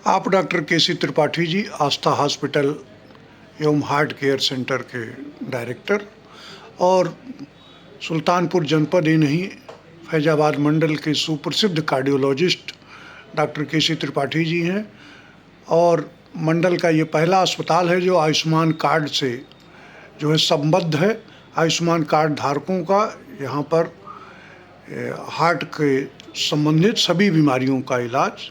आप डॉक्टर केसी त्रिपाठी जी, आस्था हॉस्पिटल एवं heart care centre के डायरेक्टर और सुल्तानपुर जनपद ही नहीं, फैजाबाद मंडल के सुप्रसिद्ध कार्डियोलॉजिस्ट डॉक्टर केसी त्रिपाठी जी हैं। और मंडल का ये पहला अस्पताल है जो आयुष्मान कार्ड से जो है संबद्ध है। आयुष्मान कार्ड धारकों का यहाँ पर हार्ट के संबंधित सभी बीमारियों का इलाज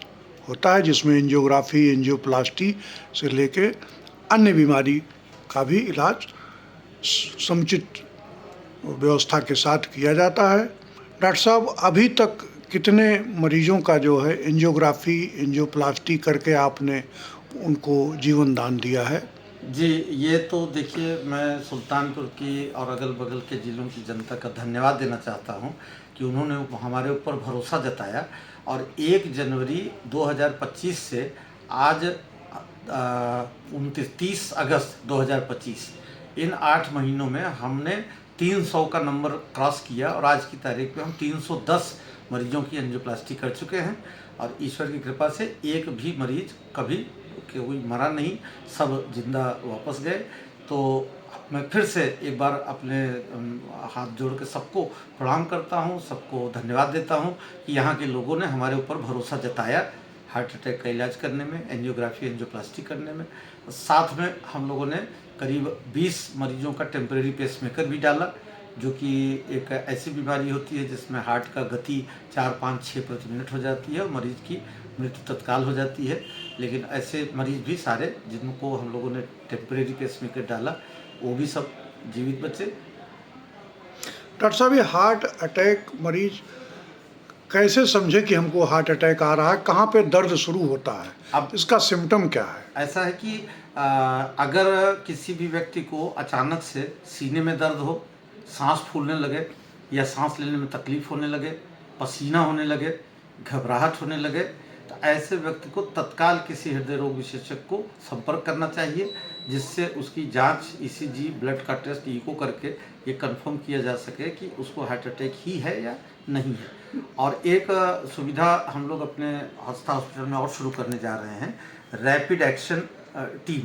होता है, जिसमें एंजियोग्राफी, एंजियोप्लास्टी से लेके अन्य बीमारी का भी इलाज समुचित व्यवस्था के साथ किया जाता है। डॉक्टर साहब, अभी तक कितने मरीजों का जो है एंजियोग्राफी, एंजियोप्लास्टी करके आपने उनको जीवन दान दिया है? जी, ये तो देखिए, मैं सुल्तानपुर की और अगल बगल के ज़िलों की जनता का धन्यवाद देना चाहता हूँ कि उन्होंने हमारे ऊपर भरोसा जताया और 1 जनवरी 2025 से आज 30 अगस्त 2025 इन 8 महीनों में हमने 300 का नंबर क्रॉस किया और आज की तारीख में हम 310 मरीजों की एंजियोप्लास्टी कर चुके हैं। और ईश्वर की कृपा से एक भी मरीज कभी कोई मरा नहीं, सब जिंदा वापस गए। तो मैं फिर से एक बार अपने हाथ जोड़ के सबको प्रणाम करता हूँ, सबको धन्यवाद देता हूँ कि यहाँ के लोगों ने हमारे ऊपर भरोसा जताया हार्ट अटैक का इलाज करने में, एंजियोग्राफी, एंजियोप्लास्टी करने में। साथ में हम लोगों ने करीब 20 मरीजों का टेम्परेरी पेसमेकर भी डाला, जो कि एक ऐसी बीमारी होती है जिसमें हार्ट का गति 4, 5, 6 प्रति मिनट हो जाती है और मरीज की मृत्यु तत्काल हो जाती है। लेकिन ऐसे मरीज भी सारे जिनको हम लोगों ने टेम्परेरी पेसमेकर डाला, वो भी सब जीवित बचे। डॉक्टर साहब, ये हार्ट अटैक मरीज कैसे समझे कि हमको हार्ट अटैक आ रहा है? कहाँ पे दर्द शुरू होता है? अब इसका सिम्टम क्या है? ऐसा है कि अगर किसी भी व्यक्ति को अचानक से सीने में दर्द हो, सांस फूलने लगे या सांस लेने में तकलीफ होने लगे, पसीना होने लगे, घबराहट होने लगे, तो ऐसे व्यक्ति को तत्काल किसी हृदय रोग विशेषज्ञ को संपर्क करना चाहिए, जिससे उसकी जांच, ईसीजी, ब्लड का टेस्ट, ईको करके ये कंफर्म किया जा सके कि उसको हार्ट अटैक ही है या नहीं है। और एक सुविधा हम लोग अपने आस्था हॉस्पिटल में और शुरू करने जा रहे हैं, रैपिड एक्शन टीम।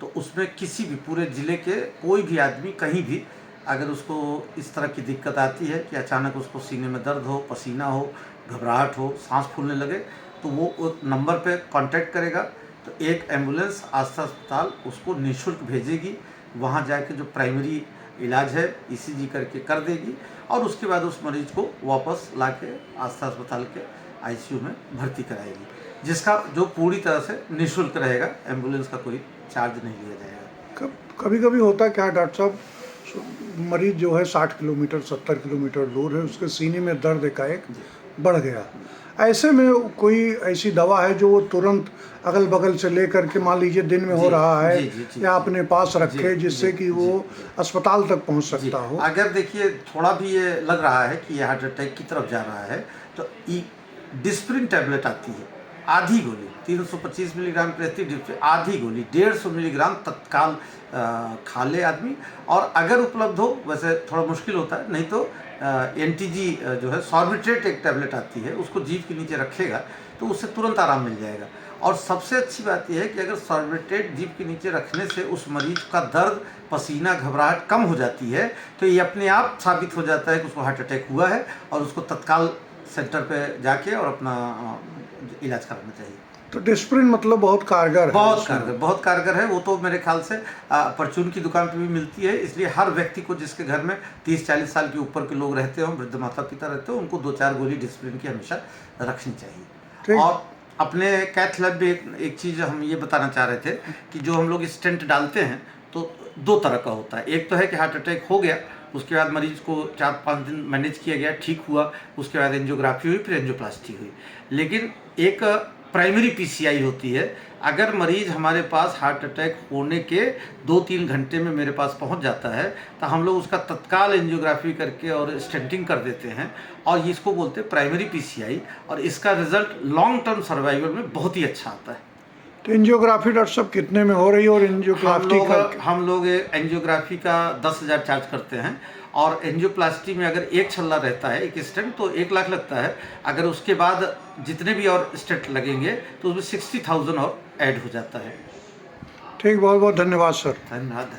तो उसमें किसी भी पूरे ज़िले के कोई भी आदमी कहीं भी अगर उसको इस तरह की दिक्कत आती है कि अचानक उसको सीने में दर्द हो, पसीना हो, घबराहट हो, सांस फूलने लगे, तो वो उस नंबर पे कांटेक्ट करेगा तो एक एम्बुलेंस आस्था अस्पताल उसको निःशुल्क भेजेगी। वहाँ जाके जो प्राइमरी इलाज है ईसीजी करके कर देगी और उसके बाद उस मरीज को वापस लाके आस्था अस्पताल के आईसीयू में भर्ती कराएगी, जिसका जो पूरी तरह से निःशुल्क रहेगा, एम्बुलेंस का कोई चार्ज नहीं लिया जाएगा। कभी कभी होता क्या है डॉक्टर साहब, मरीज जो है 60 किलोमीटर 70 किलोमीटर दूर है, उसके सीने में दर्द एकाएक बढ़ गया। ऐसे में कोई ऐसी दवा है जो वो तुरंत अगल बगल से लेकर के, मान लीजिए दिन में हो रहा है, या अपने पास रखे जिससे कि वो अस्पताल तक पहुंच सकता हो? अगर देखिए थोड़ा भी ये लग रहा है कि ये हार्ट अटैक की तरफ जा रहा है तो डिस्प्रिन टैबलेट आती है, आधी गोली 325 मिलीग्राम प्रति डिस्प्रिन, आधी गोली 150 मिलीग्राम तत्काल खा ले आदमी। और अगर उपलब्ध हो, वैसे थोड़ा मुश्किल होता है, नहीं तो एनटीजी जो है सॉर्बिट्रेट एक टैबलेट आती है, उसको जीभ के नीचे रखेगा तो उससे तुरंत आराम मिल जाएगा। और सबसे अच्छी बात यह है कि अगर सॉर्बिट्रेट जीभ के नीचे रखने से उस मरीज का दर्द, पसीना, घबराहट कम हो जाती है, तो ये अपने आप साबित हो जाता है कि उसको हार्ट अटैक हुआ है और उसको तत्काल सेंटर पे जाके और अपना इलाज कराना चाहिए। तो डिस्प्रिन मतलब बहुत कारगर है? बहुत कारगर है। वो तो मेरे ख्याल से परचून की दुकान पे भी मिलती है, इसलिए हर व्यक्ति को जिसके घर में 30-40 साल के ऊपर के लोग रहते हो, वृद्ध माता पिता रहते हो, उनको 2-4 गोली डिस्प्रिन की हमेशा रखनी चाहिए। और अपने कैथ लैब में एक चीज़ हम ये बताना चाह रहे थे कि जो हम लोग स्टेंट डालते हैं तो 2 तरह का होता है। एक तो है कि हार्ट अटैक हो गया, उसके बाद मरीज को 4-5 दिन मैनेज किया गया, ठीक हुआ, उसके बाद एंजियोग्राफी हुई, फिर एंजियोप्लास्टी हुई। लेकिन एक प्राइमरी पीसीआई होती है। अगर मरीज हमारे पास हार्ट अटैक होने के 2-3 घंटे में मेरे पास पहुंच जाता है तो हम लोग उसका तत्काल एंजियोग्राफी करके और स्टेंटिंग कर देते हैं, और इसको बोलते हैं प्राइमरी पीसीआई, और इसका रिजल्ट लॉन्ग टर्म सर्वाइवल में बहुत ही अच्छा आता है। तो एंजियोग्राफी डॉक्टर साहब कितने में हो रही है? और एंजियोग्राफी हम लोग एंजियोग्राफी का 10,000 चार्ज करते हैं और एंजियोप्लास्टी में अगर एक छल्ला रहता है, एक स्टेंट, तो 1 लाख लगता है। अगर उसके बाद जितने भी और स्टेंट लगेंगे तो उसमें 60,000 और ऐड हो जाता है। ठीक, बहुत बहुत धन्यवाद सर। धन्यवाद।